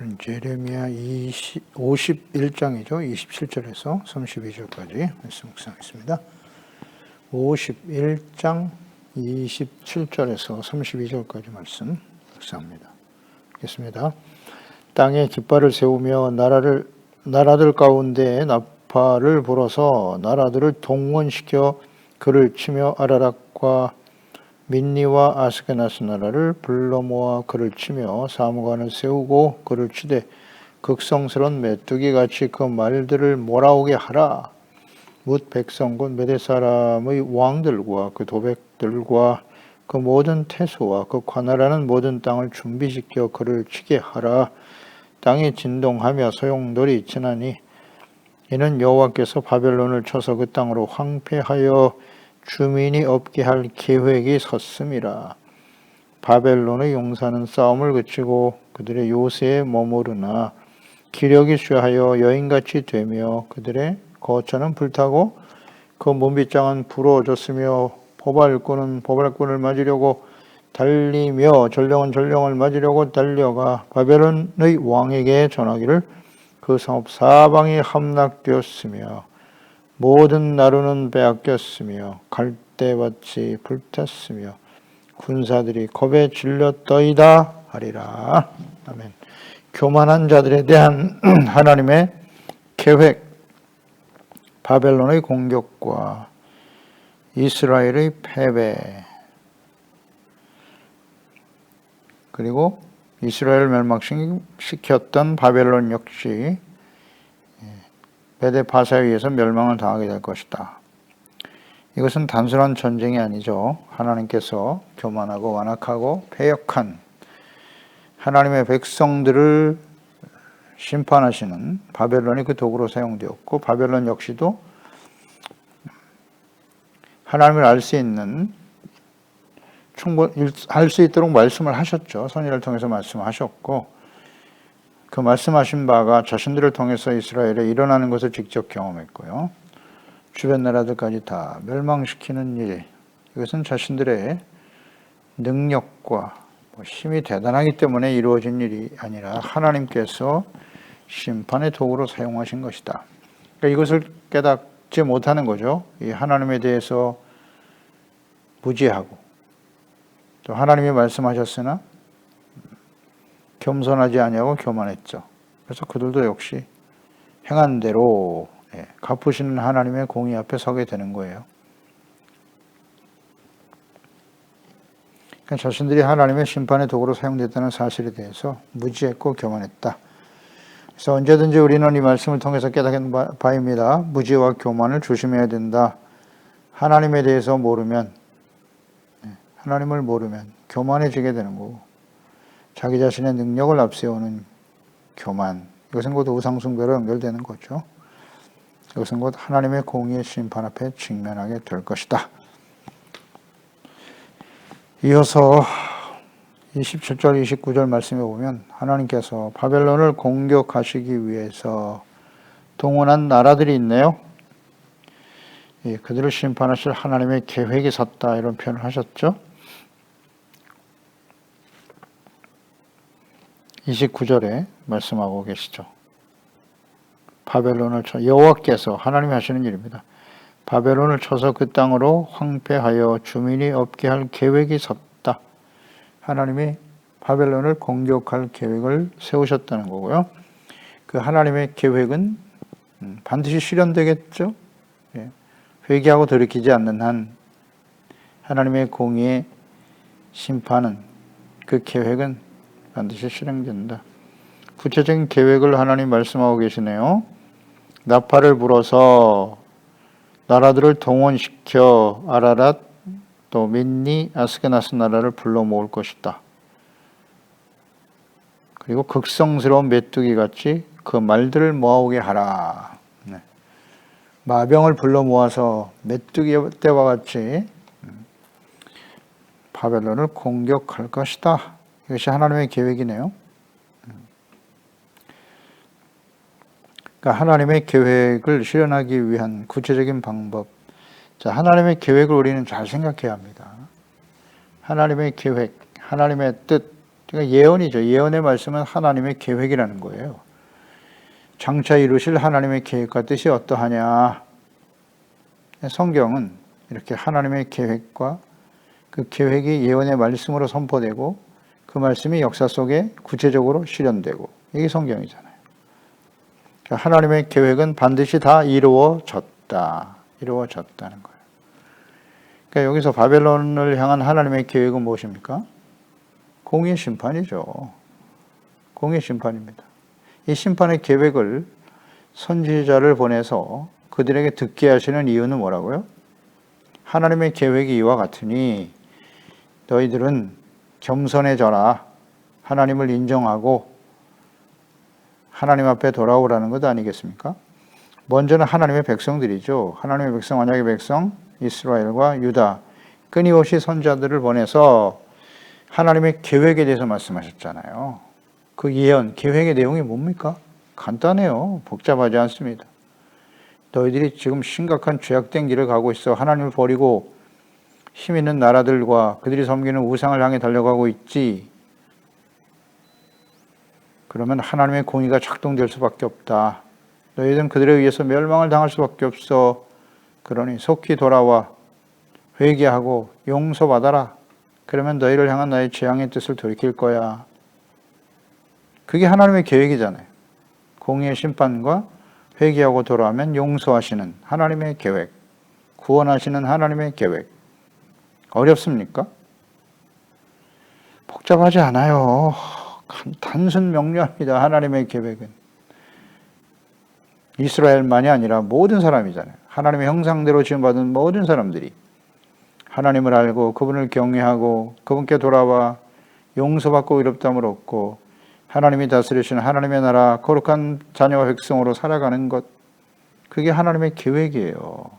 제레미야 51장이죠. 27절에서 32절까지 말씀 묵상하겠습니다. 51장 27절에서 32절까지 말씀 묵상합니다. 읽겠습니다. 땅에 깃발을 세우며 나라들 가운데 나팔을 불어서 나라들을 동원시켜 그를 치며 아라락과 민니와 아스케나스 나라를 불러 모아 그를 치며 사무관을 세우고 그를 치되 극성스러운 메뚜기같이 그 말들을 몰아오게 하라. 뭇 백성 곧 메대 사람의 왕들과 그 도백들과 그 모든 태소와 그 관할하는 모든 땅을 준비시켜 그를 치게 하라. 땅이 진동하며 소용돌이 치나니 이는 여호와께서 바벨론을 쳐서 그 땅으로 황폐하여 주민이 없게 할 계획이 섰음이라. 바벨론의 용사는 싸움을 그치고 그들의 요새에 머무르나 기력이 쇠하여 여인같이 되며 그들의 거처는 불타고 그 문빗장은 부러졌으며 포발꾼은 포발꾼을 맞으려고 달리며 전령은 전령을 맞으려고 달려가 바벨론의 왕에게 전하기를 그 성읍 사방이 함락되었으며 모든 나루는 빼앗겼으며 갈대밭이 불탔으며 군사들이 겁에 질렸더이다 하리라. 아멘. 교만한 자들에 대한 하나님의 계획, 바벨론의 공격과 이스라엘의 패배, 그리고 이스라엘을 멸망시켰던 바벨론 역시 메대 바사에 의해서 멸망을 당하게 될 것이다. 이것은 단순한 전쟁이 아니죠. 하나님께서 교만하고 완악하고 패역한 하나님의 백성들을 심판하시는 바벨론이 그 도구로 사용되었고, 바벨론 역시도 하나님을 알 수 있는 알 수 있도록 말씀을 하셨죠. 선지자를 통해서 말씀하셨고, 그 말씀하신 바가 자신들을 통해서 이스라엘에 일어나는 것을 직접 경험했고요. 주변 나라들까지 다 멸망시키는 일, 이것은 자신들의 능력과 힘이 대단하기 때문에 이루어진 일이 아니라 하나님께서 심판의 도구로 사용하신 것이다. 그러니까 이것을 깨닫지 못하는 거죠. 이 하나님에 대해서 무지하고 또 하나님이 말씀하셨으나 겸손하지 아니하고 교만했죠. 그래서 그들도 역시 행한 대로 갚으시는 하나님의 공의 앞에 서게 되는 거예요. 그러니까 자신들이 하나님의 심판의 도구로 사용됐다는 사실에 대해서 무지했고 교만했다. 그래서 언제든지 우리는 이 말씀을 통해서 깨닫는 바입니다. 무지와 교만을 조심해야 된다. 하나님에 대해서 모르면, 하나님을 모르면 교만해지게 되는 거고, 자기 자신의 능력을 앞세우는 교만, 이것은 곧 우상숭배로 연결되는 거죠. 이것은 곧 하나님의 공의의 심판 앞에 직면하게 될 것이다. 이어서 27절, 29절 말씀에 보면 하나님께서 바벨론을 공격하시기 위해서 동원한 나라들이 있네요. 그들을 심판하실 하나님의 계획이 섰다, 이런 표현을 하셨죠. 29절에 말씀하고 계시죠. 바벨론을 여호와께서 하나님이 하시는 일입니다. 바벨론을 쳐서 그 땅으로 황폐하여 주민이 없게 할 계획이 섰다. 하나님이 바벨론을 공격할 계획을 세우셨다는 거고요. 그 하나님의 계획은 반드시 실현되겠죠. 회개하고 돌이키지 않는 한 하나님의 공의의 심판은, 그 계획은 반드시 실행된다. 구체적인 계획을 하나님 말씀하고 계시네요. 나팔을 불어서 나라들을 동원시켜 아라랏 또 민니 아스케나스 나라를 불러 모을 것이다. 그리고 극성스러운 메뚜기같이 그 말들을 모아오게 하라. 마병을 불러 모아서 메뚜기 때와 같이 바벨론을 공격할 것이다. 이것이 하나님의 계획이네요. 그러니까 하나님의 계획을 실현하기 위한 구체적인 방법. 자, 하나님의 계획을 우리는 잘 생각해야 합니다. 하나님의 계획, 하나님의 뜻, 그러니까 예언이죠. 예언의 말씀은 하나님의 계획이라는 거예요. 장차 이루실 하나님의 계획과 뜻이 어떠하냐. 성경은 이렇게 하나님의 계획과 그 계획이 예언의 말씀으로 선포되고 그 말씀이 역사 속에 구체적으로 실현되고 이게 성경이잖아요. 그러니까 하나님의 계획은 반드시 다 이루어졌다. 이루어졌다는 거예요. 그러니까 여기서 바벨론을 향한 하나님의 계획은 무엇입니까? 공의 심판이죠. 공의 심판입니다. 이 심판의 계획을 선지자를 보내서 그들에게 듣게 하시는 이유는 뭐라고요? 하나님의 계획이 이와 같으니 너희들은 겸손해져라. 하나님을 인정하고 하나님 앞에 돌아오라는 것 아니겠습니까? 먼저는 하나님의 백성들이죠. 하나님의 백성, 언약의 백성, 이스라엘과 유다, 끊임없이 선지자들을 보내서 하나님의 계획에 대해서 말씀하셨잖아요. 그 예언, 계획의 내용이 뭡니까? 간단해요. 복잡하지 않습니다. 너희들이 지금 심각한 죄악된 길을 가고 있어. 하나님을 버리고 힘 있는 나라들과 그들이 섬기는 우상을 향해 달려가고 있지. 그러면 하나님의 공의가 작동될 수밖에 없다. 너희들은 그들에 의해서 멸망을 당할 수밖에 없어. 그러니 속히 돌아와 회개하고 용서받아라. 그러면 너희를 향한 나의 재앙의 뜻을 돌이킬 거야. 그게 하나님의 계획이잖아요. 공의의 심판과 회개하고 돌아오면 용서하시는 하나님의 계획, 구원하시는 하나님의 계획. 어렵습니까? 복잡하지 않아요. 단순 명료합니다. 하나님의 계획은. 이스라엘만이 아니라 모든 사람이잖아요. 하나님의 형상대로 지음받은 모든 사람들이 하나님을 알고 그분을 경외하고 그분께 돌아와 용서받고 의롭다함을 얻고 하나님이 다스리시는 하나님의 나라 거룩한 자녀와 백성으로 살아가는 것, 그게 하나님의 계획이에요.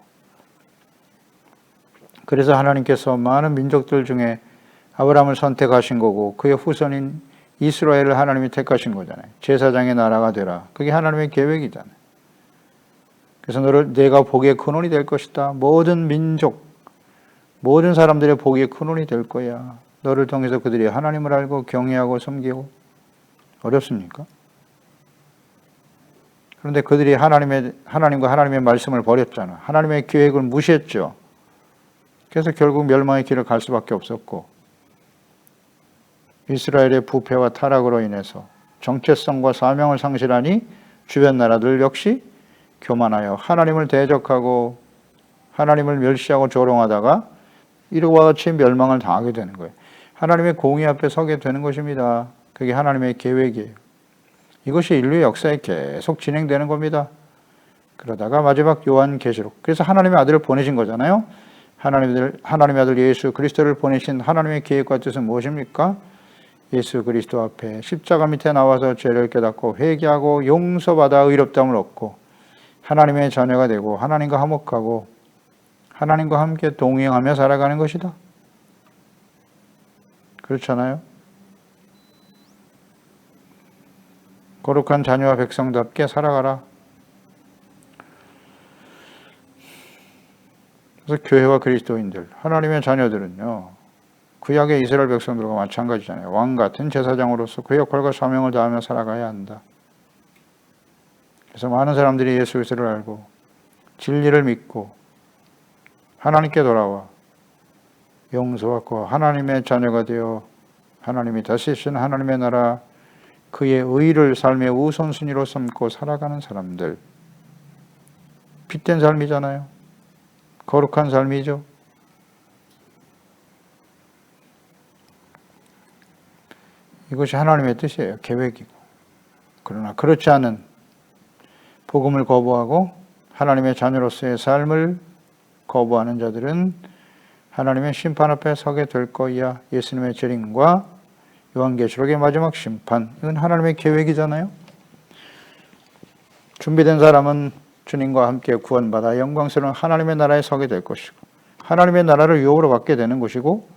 그래서 하나님께서 많은 민족들 중에 아브라함을 선택하신 거고 그의 후손인 이스라엘을 하나님이 택하신 거잖아요. 제사장의 나라가 되라. 그게 하나님의 계획이잖아요. 그래서 너를 내가 복의 근원이 될 것이다. 모든 민족, 모든 사람들의 복의 근원이 될 거야. 너를 통해서 그들이 하나님을 알고 경외하고 섬기고. 어렵습니까? 그런데 그들이 하나님과 하나님의 말씀을 버렸잖아. 하나님의 계획을 무시했죠. 그래서 결국 멸망의 길을 갈 수밖에 없었고 이스라엘의 부패와 타락으로 인해서 정체성과 사명을 상실하니 주변 나라들 역시 교만하여 하나님을 대적하고 하나님을 멸시하고 조롱하다가 이와 같이 멸망을 당하게 되는 거예요. 하나님의 공의 앞에 서게 되는 것입니다. 그게 하나님의 계획이에요. 이것이 인류의 역사에 계속 진행되는 겁니다. 그러다가 마지막 요한계시록. 그래서 하나님의 아들을 보내신 거잖아요. 하나님의 아들 예수 그리스도를 보내신 하나님의 계획과 뜻은 무엇입니까? 예수 그리스도 앞에 십자가 밑에 나와서 죄를 깨닫고 회개하고 용서받아 의롭다함을 얻고 하나님의 자녀가 되고 하나님과 화목하고 하나님과 함께 동행하며 살아가는 것이다. 그렇잖아요? 거룩한 자녀와 백성답게 살아가라. 그래서 교회와 그리스도인들, 하나님의 자녀들은요, 구약의 이스라엘 백성들과 마찬가지잖아요. 왕 같은 제사장으로서 그 역할과 사명을 다하며 살아가야 한다. 그래서 많은 사람들이 예수 그리스도를 알고 진리를 믿고 하나님께 돌아와 용서받고 하나님의 자녀가 되어 하나님이 다스리시는 하나님의 나라 그의 의를 삶의 우선순위로 삼고 살아가는 사람들. 빛된 삶이잖아요. 거룩한 삶이죠. 이것이 하나님의 뜻이에요. 계획이고. 그러나 그렇지 않은 복음을 거부하고 하나님의 자녀로서의 삶을 거부하는 자들은 하나님의 심판 앞에 서게 될 거야. 예수님의 재림과 요한계시록의 마지막 심판. 이건 하나님의 계획이잖아요. 준비된 사람은 주님과 함께 구원받아 영광스러운 하나님의 나라에 서게 될 것이고 하나님의 나라를 유업으로 받게 되는 것이고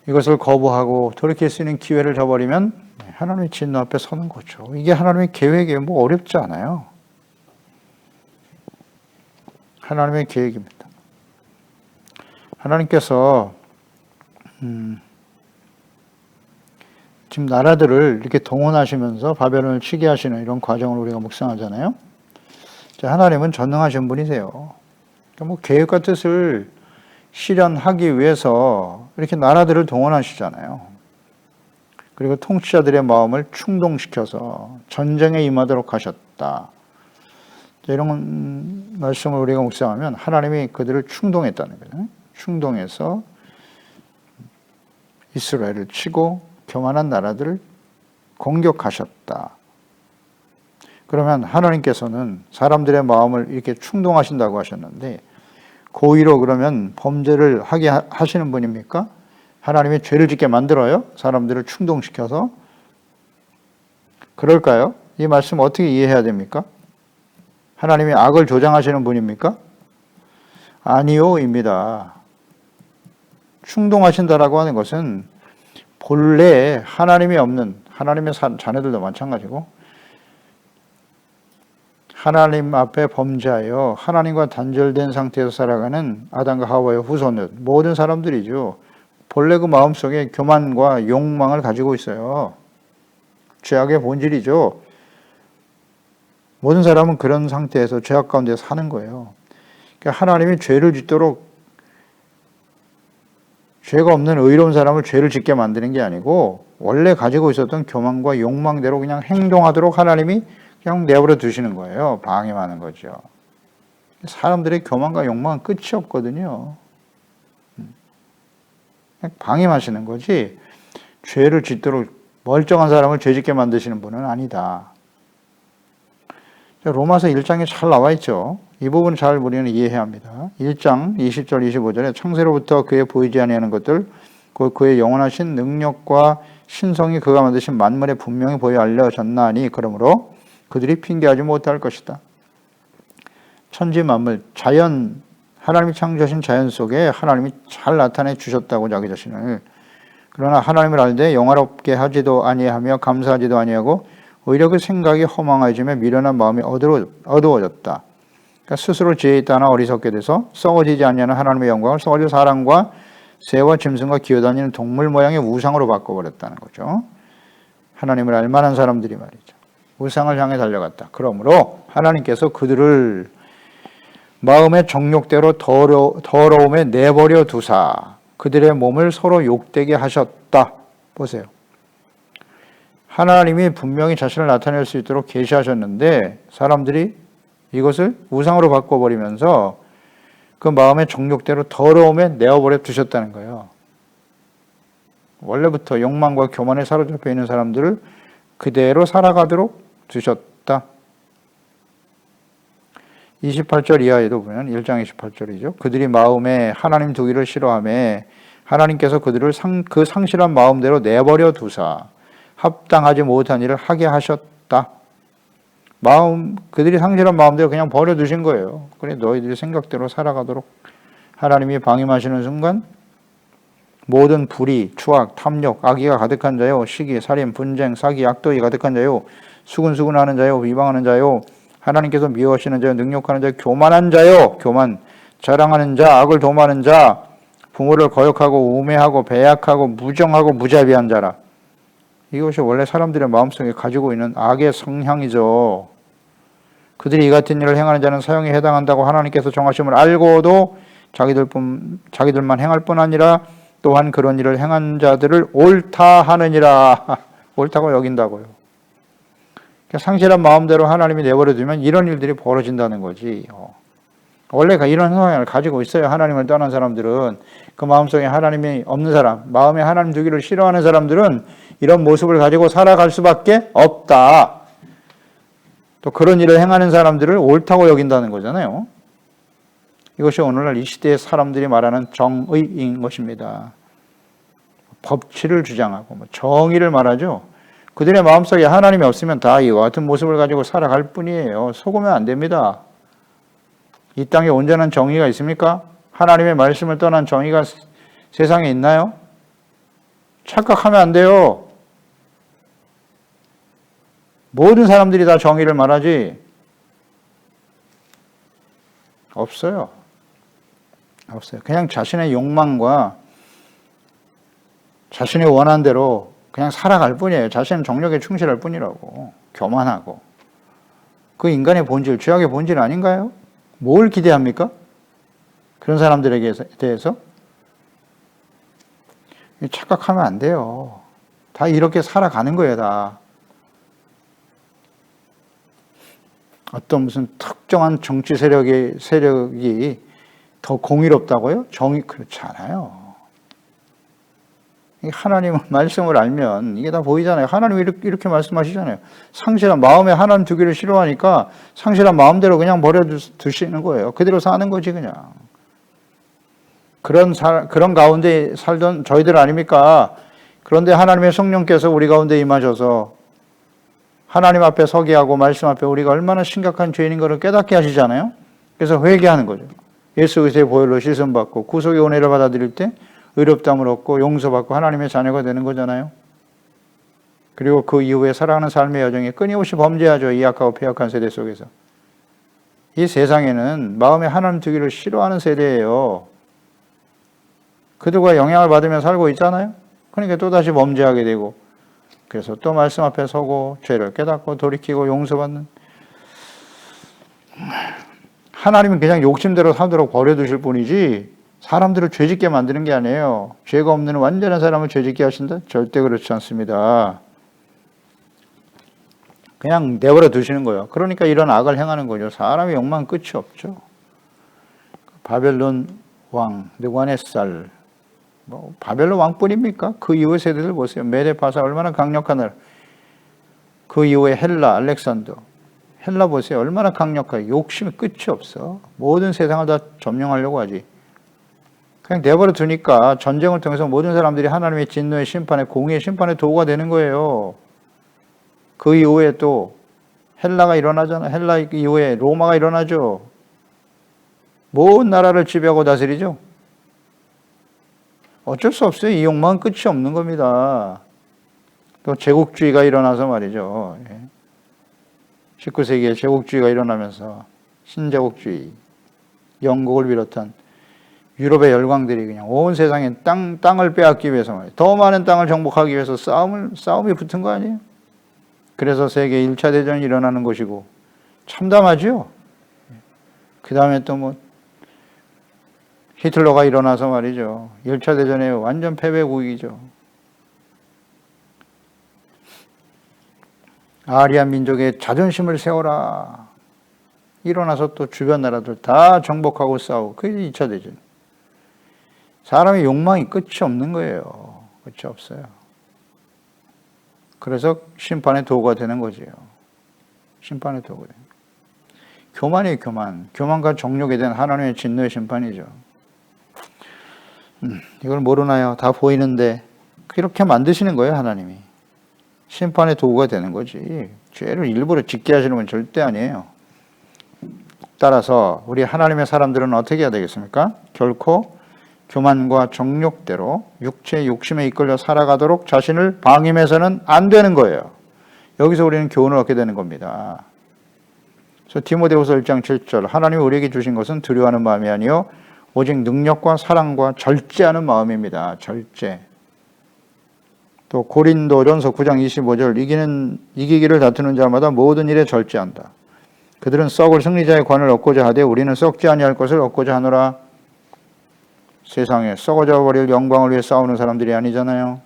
이것을 거부하고 돌이킬 수 있는 기회를 저버리면 하나님의 진노 앞에 서는 거죠. 이게 하나님의 계획이에요. 뭐 어렵지 않아요. 하나님의 계획입니다. 하나님께서 지금 나라들을 이렇게 동원하시면서 바벨론을 치게 하시는 이런 과정을 우리가 묵상하잖아요. 자, 하나님은 전능하신 분이세요. 그러니까 뭐 계획과 뜻을 실현하기 위해서 이렇게 나라들을 동원하시잖아요. 그리고 통치자들의 마음을 충동시켜서 전쟁에 임하도록 하셨다. 이런 말씀을 우리가 묵상하면 하나님이 그들을 충동했다는 거예요. 충동해서 이스라엘을 치고 교만한 나라들을 공격하셨다. 그러면 하나님께서는 사람들의 마음을 이렇게 충동하신다고 하셨는데 고의로 그러면 범죄를 하게 하시는 분입니까? 하나님이 죄를 짓게 만들어요? 사람들을 충동시켜서? 그럴까요? 이 말씀 어떻게 이해해야 됩니까? 하나님이 악을 조장하시는 분입니까? 아니요입니다. 충동하신다라고 하는 것은 본래 하나님이 없는 하나님의 자녀들도 마찬가지고 하나님 앞에 범죄하여 하나님과 단절된 상태에서 살아가는 아담과 하와의 후손들 모든 사람들이죠. 본래 그 마음속에 교만과 욕망을 가지고 있어요. 죄악의 본질이죠. 모든 사람은 그런 상태에서 죄악 가운데 사는 거예요. 그러니까 하나님이 죄를 짓도록 죄가 없는 의로운 사람을 죄를 짓게 만드는 게 아니고 원래 가지고 있었던 교만과 욕망대로 그냥 행동하도록 하나님이 그냥 내버려 두시는 거예요. 방임하는 거죠. 사람들의 교만과 욕망은 끝이 없거든요. 그냥 방임하시는 거지 죄를 짓도록 멀쩡한 사람을 죄 짓게 만드시는 분은 아니다. 로마서 1장에 잘 나와 있죠. 이 부분 잘 우리는 이해해야 합니다. 1장 20절 25절에 창세로부터 그의 보이지 아니하는 것들 곧 그의 영원하신 능력과 신성이 그가 만드신 만물에 분명히 보여 알려졌나니 그러므로 그들이 핑계하지 못할 것이다. 천지 만물 자연 하나님이 창조하신 자연 속에 하나님이 잘 나타내 주셨다고 자기 자신을. 그러나 하나님을 알되 영화롭게 하지도 아니하며 감사하지도 아니하고 오히려 그 생각이 허망해지며 미련한 마음이 어두워졌다. 그러니까 스스로 지혜에 따라 어리석게 돼서 썩어지지 아니하는 하나님의 영광을 썩어질 사람과 새와 짐승과 기어다니는 동물 모양의 우상으로 바꿔버렸다는 거죠. 하나님을 알만한 사람들이 말이죠. 우상을 향해 달려갔다. 그러므로 하나님께서 그들을 마음의 정욕대로 더러움에 내버려 두사 그들의 몸을 서로 욕되게 하셨다. 보세요. 하나님이 분명히 자신을 나타낼 수 있도록 계시하셨는데 사람들이 이것을 우상으로 바꿔버리면서 그 마음의 정욕대로 더러움에 내어버려 두셨다는 거예요. 원래부터 욕망과 교만에 사로잡혀 있는 사람들을 그대로 살아가도록 두셨다. 28절 이하에도 보면 1장 28절이죠. 그들이 마음에 하나님 두기를 싫어하며 하나님께서 그들을 그 상실한 마음대로 내버려 두사 합당하지 못한 일을 하게 하셨다. 그들이 상실한 마음대로 그냥 버려두신 거예요. 그래 너희들이 생각대로 살아가도록 하나님이 방임하시는 순간 모든 불의, 추악, 탐욕, 악의가 가득한 자요, 시기, 살인, 분쟁, 사기, 악독이 가득한 자요, 수군수군하는 자요, 비방하는 자요, 하나님께서 미워하시는 자요, 능욕하는 자요, 교만한 자요, 교만, 자랑하는 자, 악을 도모하는 자, 부모를 거역하고 우매하고 배약하고 무정하고 무자비한 자라. 이것이 원래 사람들의 마음속에 가지고 있는 악의 성향이죠. 그들이 이 같은 일을 행하는 자는 사형에 해당한다고 하나님께서 정하심을 알고도 자기들만 행할 뿐 아니라 또한 그런 일을 행한 자들을 옳다 하느니라. 옳다고 여긴다고요. 그러니까 상실한 마음대로 하나님이 내버려두면 이런 일들이 벌어진다는 거지. 원래 이런 성향을 가지고 있어요. 하나님을 떠난 사람들은. 그 마음속에 하나님이 없는 사람, 마음에 하나님 두기를 싫어하는 사람들은 이런 모습을 가지고 살아갈 수밖에 없다. 또 그런 일을 행하는 사람들을 옳다고 여긴다는 거잖아요. 이것이 오늘날 이 시대의 사람들이 말하는 정의인 것입니다. 법치를 주장하고 정의를 말하죠. 그들의 마음속에 하나님이 없으면 다 이와 같은 모습을 가지고 살아갈 뿐이에요. 속으면 안 됩니다. 이 땅에 온전한 정의가 있습니까? 하나님의 말씀을 떠난 정의가 세상에 있나요? 착각하면 안 돼요. 모든 사람들이 다 정의를 말하지 없어요. 없어요. 그냥 자신의 욕망과 자신이 원한 대로 그냥 살아갈 뿐이에요. 자신은 정력에 충실할 뿐이라고. 교만하고. 그 인간의 본질, 죄악의 본질 아닌가요? 뭘 기대합니까? 그런 사람들에게 대해서? 착각하면 안 돼요. 다 이렇게 살아가는 거예요, 다. 어떤 무슨 특정한 정치 세력이 더 공의롭다고요? 그렇지 않아요. 하나님 말씀을 알면 이게 다 보이잖아요. 하나님이 이렇게 말씀하시잖아요. 상실한 마음에 하나님 두기를 싫어하니까 상실한 마음대로 그냥 버려두시는 거예요. 그대로 사는 거지 그냥. 그런 가운데 살던 저희들 아닙니까? 그런데 하나님의 성령께서 우리 가운데 임하셔서 하나님 앞에 서게 하고 말씀 앞에 우리가 얼마나 심각한 죄인인 것을 깨닫게 하시잖아요. 그래서 회개하는 거죠. 예수 그리스도의 보혈로 씻음받고 구속의 은혜를 받아들일 때 의롭다함을 얻고 용서받고 하나님의 자녀가 되는 거잖아요. 그리고 그 이후에 살아가는 삶의 여정에 끊임없이 범죄하죠. 이 악하고 폐역한 세대 속에서. 이 세상에는 마음에 하나님 두기를 싫어하는 세대예요. 그들과 영향을 받으며 살고 있잖아요. 그러니까 또다시 범죄하게 되고 그래서 또 말씀 앞에 서고 죄를 깨닫고 돌이키고 용서받는 하나님은 그냥 욕심대로 살도록 버려두실 뿐이지 사람들을 죄짓게 만드는 게 아니에요. 죄가 없는 완전한 사람을 죄짓게 하신다? 절대 그렇지 않습니다. 그냥 내버려 두시는 거예요. 그러니까 이런 악을 행하는 거죠. 사람의 욕망은 끝이 없죠. 바벨론 왕 느부갓네살 바벨론 왕뿐입니까? 그 이후의 세대들 보세요. 메데파사 얼마나 강력한 나라. 그 이후에 헬라, 알렉산더. 헬라 보세요. 얼마나 강력하게 욕심이 끝이 없어. 모든 세상을 다 점령하려고 하지. 그냥 내버려 두니까 전쟁을 통해서 모든 사람들이 하나님의 진노의 심판에 공의의 심판의 도구가 되는 거예요. 그 이후에 또 헬라가 일어나잖아. 헬라 이후에 로마가 일어나죠. 모든 나라를 지배하고 다스리죠. 어쩔 수 없어요. 이 욕망은 끝이 없는 겁니다. 또 제국주의가 일어나서 말이죠. 19세기에 제국주의가 일어나면서 신제국주의, 영국을 비롯한 유럽의 열강들이 그냥 온 세상에 땅을 빼앗기 위해서 말이에요. 더 많은 땅을 정복하기 위해서 싸움이 붙은 거 아니에요? 그래서 세계 1차 대전이 일어나는 것이고 참담하죠. 그 다음에 또 뭐 히틀러가 일어나서 말이죠. 1차 대전에 완전 패배국이죠. 아리안 민족의 자존심을 세워라. 일어나서 또 주변 나라들 다 정복하고 싸우고 그게 2차 대전. 사람의 욕망이 끝이 없는 거예요. 끝이 없어요. 그래서 심판의 도구가 되는 거지요. 심판의 도구가 되는 거예요. 교만이에요, 교만. 교만과 정욕에 대한 하나님의 진노의 심판이죠. 이걸 모르나요? 다 보이는데 이렇게 만드시는 거예요, 하나님이. 심판의 도구가 되는 거지. 죄를 일부러 짓게 하시는 건 절대 아니에요. 따라서 우리 하나님의 사람들은 어떻게 해야 되겠습니까? 결코 교만과 정욕대로 육체의 욕심에 이끌려 살아가도록 자신을 방임해서는 안 되는 거예요. 여기서 우리는 교훈을 얻게 되는 겁니다. 그래서 디모데후서 1장 7절 하나님이 우리에게 주신 것은 두려워하는 마음이 아니요 오직 능력과 사랑과 절제하는 마음입니다. 절제. 또 고린도전서 9장 25절 이기기를 다투는 자마다 모든 일에 절제한다. 그들은 썩을 승리자의 관을 얻고자 하되 우리는 썩지 아니할 것을 얻고자 하노라. 세상에 썩어져 버릴 영광을 위해 싸우는 사람들이 아니잖아요.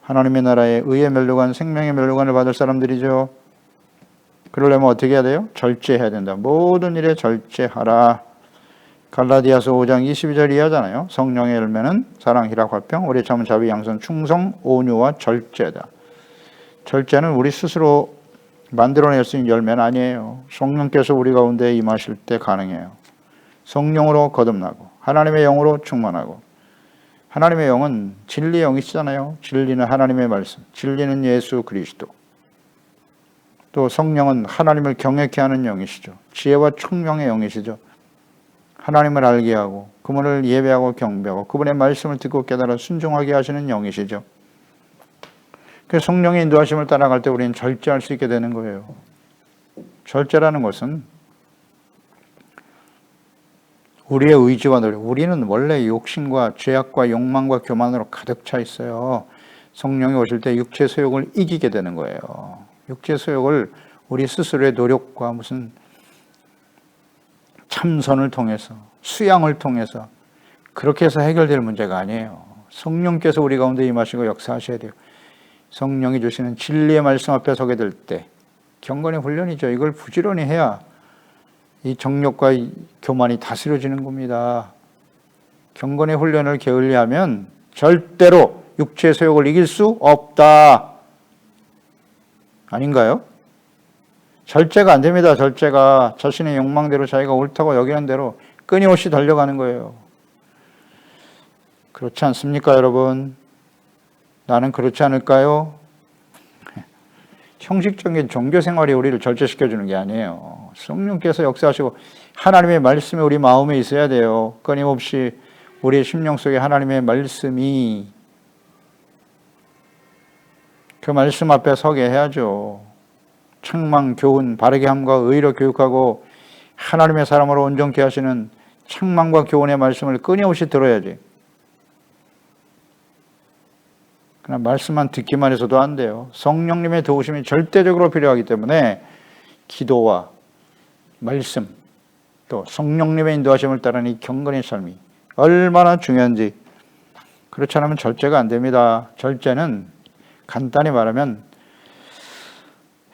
하나님의 나라에 의의 멸류관, 생명의 멸류관을 받을 사람들이죠. 그러려면 어떻게 해야 돼요? 절제해야 된다. 모든 일에 절제하라. 갈라디아서 5장 22절 이하잖아요. 성령의 열매는 사랑, 희락, 화평, 오래 참은, 자비, 양선, 충성, 온유와 절제다. 절제는 우리 스스로 만들어낼 수 있는 열매는 아니에요. 성령께서 우리 가운데 임하실 때 가능해요. 성령으로 거듭나고 하나님의 영으로 충만하고 하나님의 영은 진리의 영이시잖아요. 진리는 하나님의 말씀, 진리는 예수 그리스도. 또 성령은 하나님을 경외케 하는 영이시죠. 지혜와 총명의 영이시죠. 하나님을 알게 하고 그분을 예배하고 경배하고 그분의 말씀을 듣고 깨달아 순종하게 하시는 영이시죠. 그래서 성령의 인도하심을 따라갈 때 우리는 절제할 수 있게 되는 거예요. 절제라는 것은 우리의 의지와 노력, 우리는 원래 욕심과 죄악과 욕망과 교만으로 가득 차 있어요. 성령이 오실 때 육체 소욕을 이기게 되는 거예요. 육체 소욕을 우리 스스로의 노력과 무슨 참선을 통해서, 수양을 통해서 그렇게 해서 해결될 문제가 아니에요. 성령께서 우리 가운데 임하시고 역사하셔야 돼요. 성령이 주시는 진리의 말씀 앞에 서게 될 때 경건의 훈련이죠. 이걸 부지런히 해야 이 정욕과 이 교만이 다스려지는 겁니다. 경건의 훈련을 게을리하면 절대로 육체의 소욕을 이길 수 없다. 아닌가요? 절제가 안 됩니다. 절제가 자신의 욕망대로 자기가 옳다고 여기는 대로 끊임없이 달려가는 거예요. 그렇지 않습니까, 여러분? 나는 그렇지 않을까요? 형식적인 종교 생활이 우리를 절제시켜주는 게 아니에요. 성령께서 역사하시고 하나님의 말씀이 우리 마음에 있어야 돼요. 끊임없이 우리의 심령 속에 하나님의 말씀이 그 말씀 앞에 서게 해야죠. 책망, 교훈, 바르게 함과 의로 교육하고 하나님의 사람으로 온전케 하시는 책망과 교훈의 말씀을 끊임없이 들어야지. 그냥 말씀만 듣기만 해서도 안 돼요. 성령님의 도우심이 절대적으로 필요하기 때문에 기도와 말씀, 또 성령님의 인도하심을 따르는 이 경건의 삶이 얼마나 중요한지. 그렇지 않으면 절제가 안 됩니다. 절제는 간단히 말하면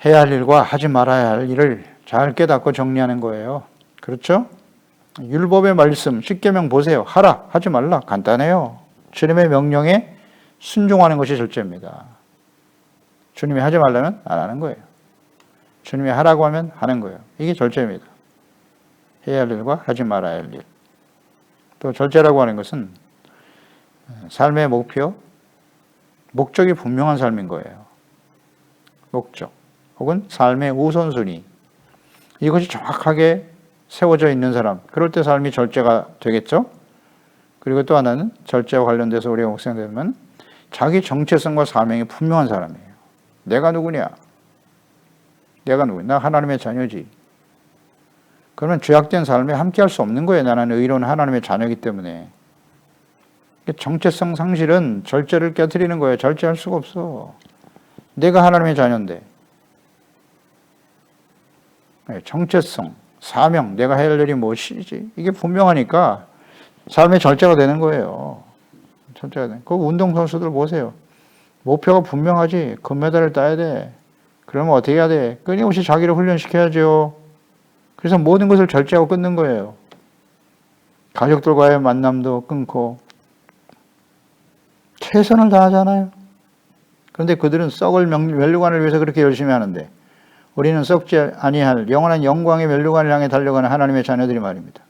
해야 할 일과 하지 말아야 할 일을 잘 깨닫고 정리하는 거예요. 그렇죠? 율법의 말씀, 십계명 보세요. 하라, 하지 말라. 간단해요. 주님의 명령에 순종하는 것이 절제입니다. 주님이 하지 말라면 안 하는 거예요. 주님이 하라고 하면 하는 거예요. 이게 절제입니다. 해야 할 일과 하지 말아야 할 일. 또 절제라고 하는 것은 삶의 목표, 목적이 분명한 삶인 거예요. 목적 혹은 삶의 우선순위, 이것이 정확하게 세워져 있는 사람, 그럴 때 삶이 절제가 되겠죠. 그리고 또 하나는 절제와 관련돼서 우리가 묵상되면 자기 정체성과 사명이 분명한 사람이에요. 내가 누구냐? 내가 누구냐? 나 하나님의 자녀지. 그러면 죄악된 삶에 함께할 수 없는 거예요. 나는 의로운 하나님의 자녀이기 때문에. 정체성 상실은 절제를 깨트리는 거예요. 절제할 수가 없어. 내가 하나님의 자녀인데. 정체성, 사명, 내가 해야 할 일이 무엇이지? 이게 분명하니까 삶의 절제가 되는 거예요. 절제가 되는. 그 운동선수들 보세요. 목표가 분명하지. 금메달을 따야 돼. 그러면 어떻게 해야 돼? 끊임없이 자기를 훈련시켜야죠. 그래서 모든 것을 절제하고 끊는 거예요. 가족들과의 만남도 끊고 최선을 다하잖아요. 그런데 그들은 썩을 면류관을 위해서 그렇게 열심히 하는데 우리는 썩지 아니할 영원한 영광의 면류관을 향해 달려가는 하나님의 자녀들이 말입니다.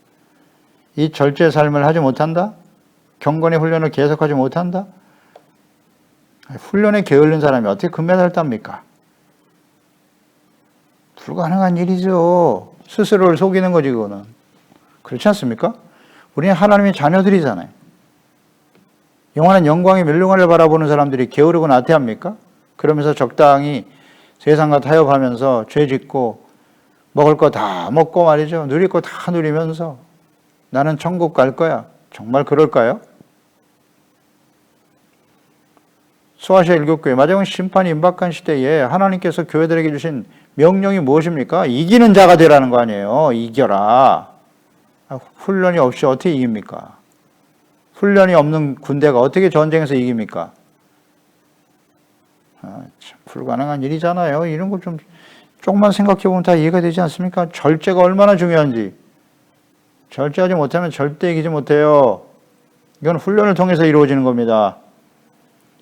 이 절제 삶을 하지 못한다? 경건의 훈련을 계속하지 못한다? 훈련에 게을른 사람이 어떻게 금메달을 땁니까? 불가능한 일이죠. 스스로를 속이는 거지, 그거는. 그렇지 않습니까? 우리는 하나님의 자녀들이잖아요. 영원한 영광의 면류관을 바라보는 사람들이 게으르고 나태합니까? 그러면서 적당히 세상과 타협하면서 죄 짓고 먹을 거 다 먹고 말이죠. 누릴 거 다 누리면서 나는 천국 갈 거야. 정말 그럴까요? 소아시아 일곱교회 마지막 심판이 임박한 시대에 하나님께서 교회들에게 주신 명령이 무엇입니까? 이기는 자가 되라는 거 아니에요. 이겨라. 훈련이 없이 어떻게 이깁니까? 훈련이 없는 군대가 어떻게 전쟁에서 이깁니까? 참 불가능한 일이잖아요. 이런 걸 좀 조금만 생각해 보면 다 이해가 되지 않습니까? 절제가 얼마나 중요한지. 절제하지 못하면 절대 이기지 못해요. 이건 훈련을 통해서 이루어지는 겁니다.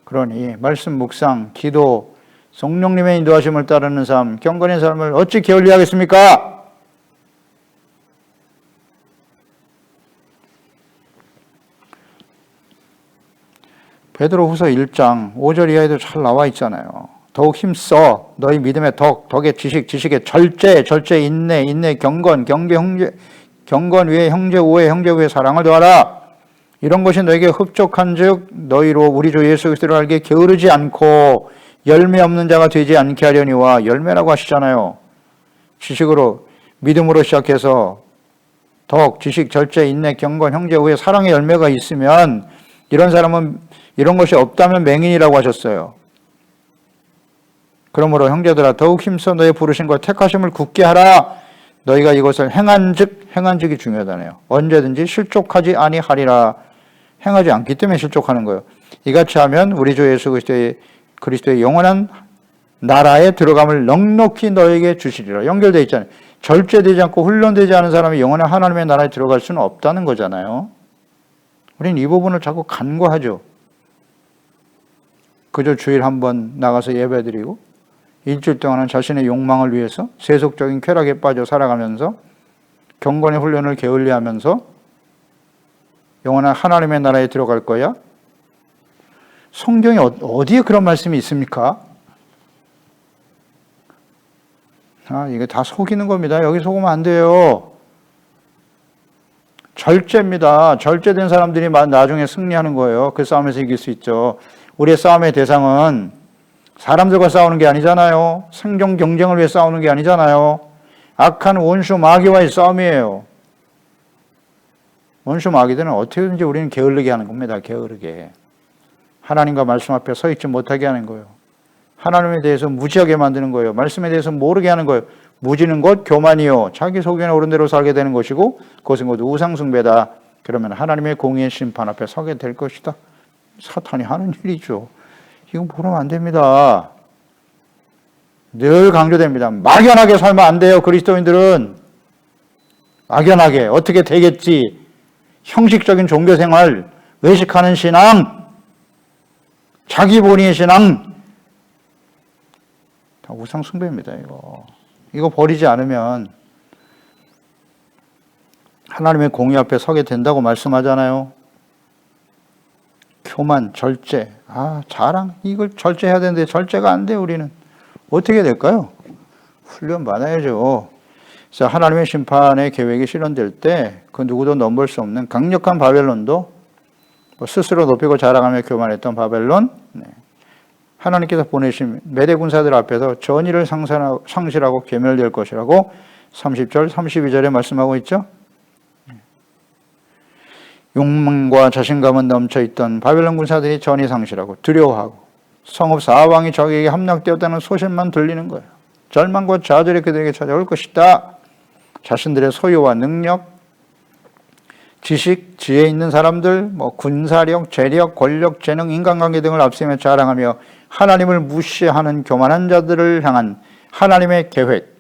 그러니 말씀 묵상, 기도, 성령님의 인도하심을 따르는 삶, 경건의 삶을 어찌 게을리하겠습니까? 베드로후서 1장 5절 이하에도 잘 나와 있잖아요. 더욱 힘써 너희 믿음의 덕의 지식의 절제, 인내, 경건, 경건 위에 형제 우에 사랑을 더하라. 이런 것이 너에게 흡족한즉 너희로 우리 주 예수 그리스도를 알게 게으르지 않고 열매 없는 자가 되지 않게 하려니와. 열매라고 하시잖아요. 지식으로 믿음으로 시작해서 덕, 지식, 절제, 인내, 경건, 형제 우에 사랑의 열매가 있으면 이런 사람은 이런 것이 없다면 맹인이라고 하셨어요. 그러므로 형제들아 더욱 힘써 너의 부르심과 택하심을 굳게 하라. 너희가 이것을 행한즉이 중요하다네요. 언제든지 실족하지 아니하리라. 행하지 않기 때문에 실족하는 거예요. 이같이 하면 우리 주 예수 그리스도의 영원한 나라에 들어감을 넉넉히 너에게 주시리라. 연결되어 있잖아요. 절제되지 않고 훈련되지 않은 사람이 영원한 하나님의 나라에 들어갈 수는 없다는 거잖아요. 우리는 이 부분을 자꾸 간과하죠. 그저 주일 한번 나가서 예배드리고 일주일 동안은 자신의 욕망을 위해서 세속적인 쾌락에 빠져 살아가면서 경건의 훈련을 게을리하면서 영원한 하나님의 나라에 들어갈 거야? 성경에 어디에 그런 말씀이 있습니까? 이게 다 속이는 겁니다. 여기 속으면 안 돼요. 절제입니다. 절제된 사람들이 나중에 승리하는 거예요. 그 싸움에서 이길 수 있죠. 우리의 싸움의 대상은 사람들과 싸우는 게 아니잖아요. 생존 경쟁을 위해 싸우는 게 아니잖아요. 악한 원수 마귀와의 싸움이에요. 원수 마귀들은 어떻게든지 우리는 게으르게 하는 겁니다. 게으르게. 하나님과 말씀 앞에 서 있지 못하게 하는 거예요. 하나님에 대해서 무지하게 만드는 거예요. 말씀에 대해서 모르게 하는 거예요. 무지는 것 교만이요. 자기 속에 오른 대로 살게 되는 것이고 그것은 곧 우상숭배다. 그러면 하나님의 공의의 심판 앞에 서게 될 것이다. 사탄이 하는 일이죠. 이건 모르면 안 됩니다. 늘 강조됩니다. 막연하게 살면 안 돼요. 그리스도인들은 막연하게 어떻게 되겠지. 형식적인 종교생활, 외식하는 신앙, 자기 본위의 신앙 다 우상 숭배입니다. 이거 버리지 않으면 하나님의 공의 앞에 서게 된다고 말씀하잖아요. 교만, 절제, 자랑, 이걸 절제해야 되는데 절제가 안 돼요. 우리는 어떻게 될까요? 훈련 받아야죠. 그래서 하나님의 심판의 계획이 실현될 때 그 누구도 넘볼 수 없는 강력한 바벨론도 스스로 높이고 자랑하며 교만했던 바벨론, 하나님께서 보내신 메대 군사들 앞에서 전의를 상실하고 괴멸될 것이라고 30절, 32절에 말씀하고 있죠. 욕망과 자신감은 넘쳐있던 바벨론 군사들이 전의 상실하고 두려워하고 성읍 사방이 적에게 함락되었다는 소식만 들리는 거예요. 절망과 좌절이 그들에게 찾아올 것이다. 자신들의 소유와 능력, 지식, 지혜 있는 사람들, 군사력, 재력, 권력, 재능, 인간관계 등을 앞세우며 자랑하며 하나님을 무시하는 교만한 자들을 향한 하나님의 계획,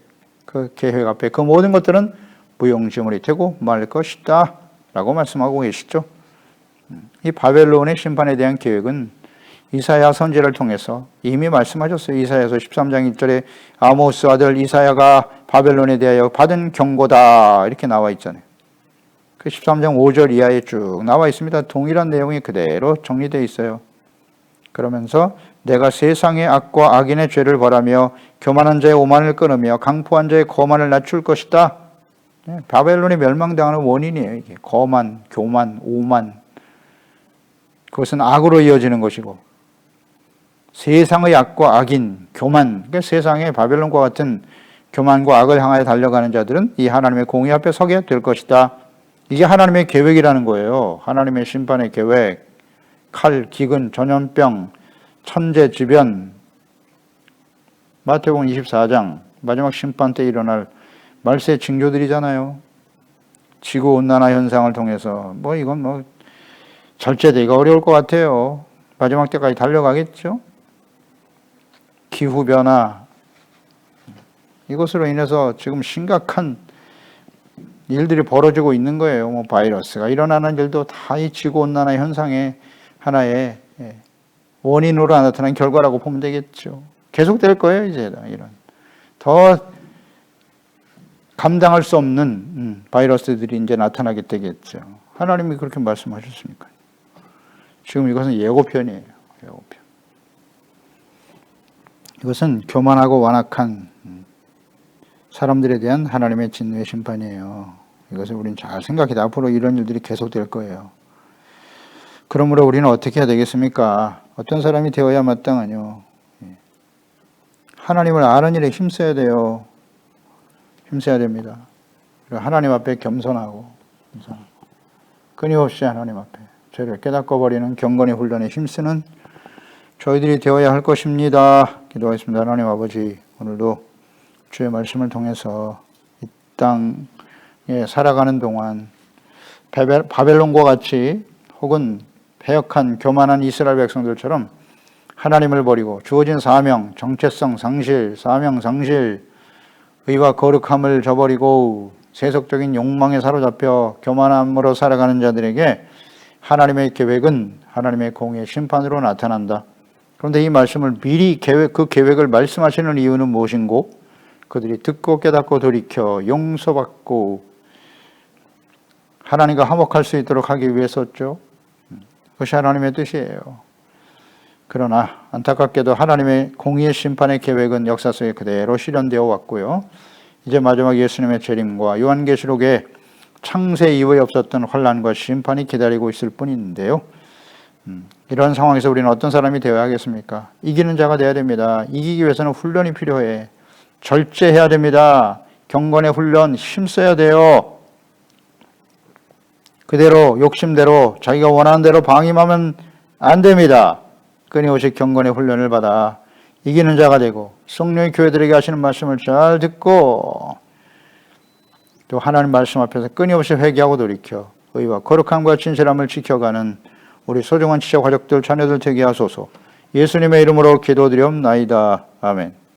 그 계획 앞에 그 모든 것들은 무용지물이 되고 말 것이다 라고 말씀하고 계시죠. 이 바벨론의 심판에 대한 계획은 이사야 선지를 통해서 이미 말씀하셨어요. 이사야서 13장 1절에 아모스 아들 이사야가 바벨론에 대하여 받은 경고다 이렇게 나와 있잖아요. 그 13장 5절 이하에 쭉 나와 있습니다. 동일한 내용이 그대로 정리되어 있어요. 그러면서 내가 세상의 악과 악인의 죄를 벌하며 교만한 자의 오만을 끊으며 강포한 자의 거만을 낮출 것이다. 바벨론이 멸망당하는 원인이에요. 이게 거만, 교만, 오만. 그것은 악으로 이어지는 것이고 세상의 악과 악인, 교만, 그러니까 세상의 바벨론과 같은 교만과 악을 향하여 달려가는 자들은 이 하나님의 공의 앞에 서게 될 것이다. 이게 하나님의 계획이라는 거예요. 하나님의 심판의 계획. 칼, 기근, 전염병, 천재지변. 마태복음 24장 마지막 심판 때 일어날 말세 징조들이잖아요. 지구온난화 현상을 통해서 이건 절제되기가 어려울 것 같아요. 마지막 때까지 달려가겠죠. 기후변화, 이것으로 인해서 지금 심각한 일들이 벌어지고 있는 거예요. 바이러스가 일어나는 일도 다 이 지구온난화 현상의 하나의 원인으로 나타난 결과라고 보면 되겠죠. 계속될 거예요. 이제 이런 더 감당할 수 없는 바이러스들이 이제 나타나게 되겠죠. 하나님이 그렇게 말씀하셨으니까. 지금 이것은 예고편이에요. 예고편. 이것은 교만하고 완악한 사람들에 대한 하나님의 진노의 심판이에요. 이것을 우리는 잘 생각해야 돼. 앞으로 이런 일들이 계속될 거예요. 그러므로 우리는 어떻게 해야 되겠습니까? 어떤 사람이 되어야 마땅하뇨? 하나님을 아는 일에 힘써야 돼요. 힘써야 됩니다. 그리고 하나님 앞에 겸손하고 끊임없이 하나님 앞에 죄를 깨닫고 버리는 경건의 훈련에 힘쓰는 저희들이 되어야 할 것입니다. 기도하겠습니다. 하나님 아버지, 오늘도 주의 말씀을 통해서 이 땅에 살아가는 동안 바벨론과 같이 혹은 패역한 교만한 이스라엘 백성들처럼 하나님을 버리고 주어진 사명, 정체성 상실, 사명 상실, 의와 거룩함을 저버리고 세속적인 욕망에 사로잡혀 교만함으로 살아가는 자들에게 하나님의 계획은 하나님의 공의 심판으로 나타난다. 그런데 이 말씀을 미리 그 계획을 말씀하시는 이유는 무엇인고? 그들이 듣고 깨닫고 돌이켜 용서받고 하나님과 화목할 수 있도록 하기 위해서였죠. 그것이 하나님의 뜻이에요. 그러나 안타깝게도 하나님의 공의의 심판의 계획은 역사 속에 그대로 실현되어 왔고요. 이제 마지막 예수님의 재림과 요한계시록에 창세 이후에 없었던 환난과 심판이 기다리고 있을 뿐인데요. 이런 상황에서 우리는 어떤 사람이 되어야 하겠습니까? 이기는 자가 되어야 됩니다. 이기기 위해서는 훈련이 필요해. 절제해야 됩니다. 경건의 훈련 힘써야 돼요. 그대로 욕심대로 자기가 원하는 대로 방임하면 안 됩니다. 끊임없이 경건의 훈련을 받아 이기는 자가 되고 성령의 교회들에게 하시는 말씀을 잘 듣고 또 하나님 말씀 앞에서 끊임없이 회개하고 돌이켜 의와 거룩함과 진실함을 지켜가는 우리 소중한 지체 가족들 자녀들 되게 하소서. 예수님의 이름으로 기도드리옵나이다. 아멘.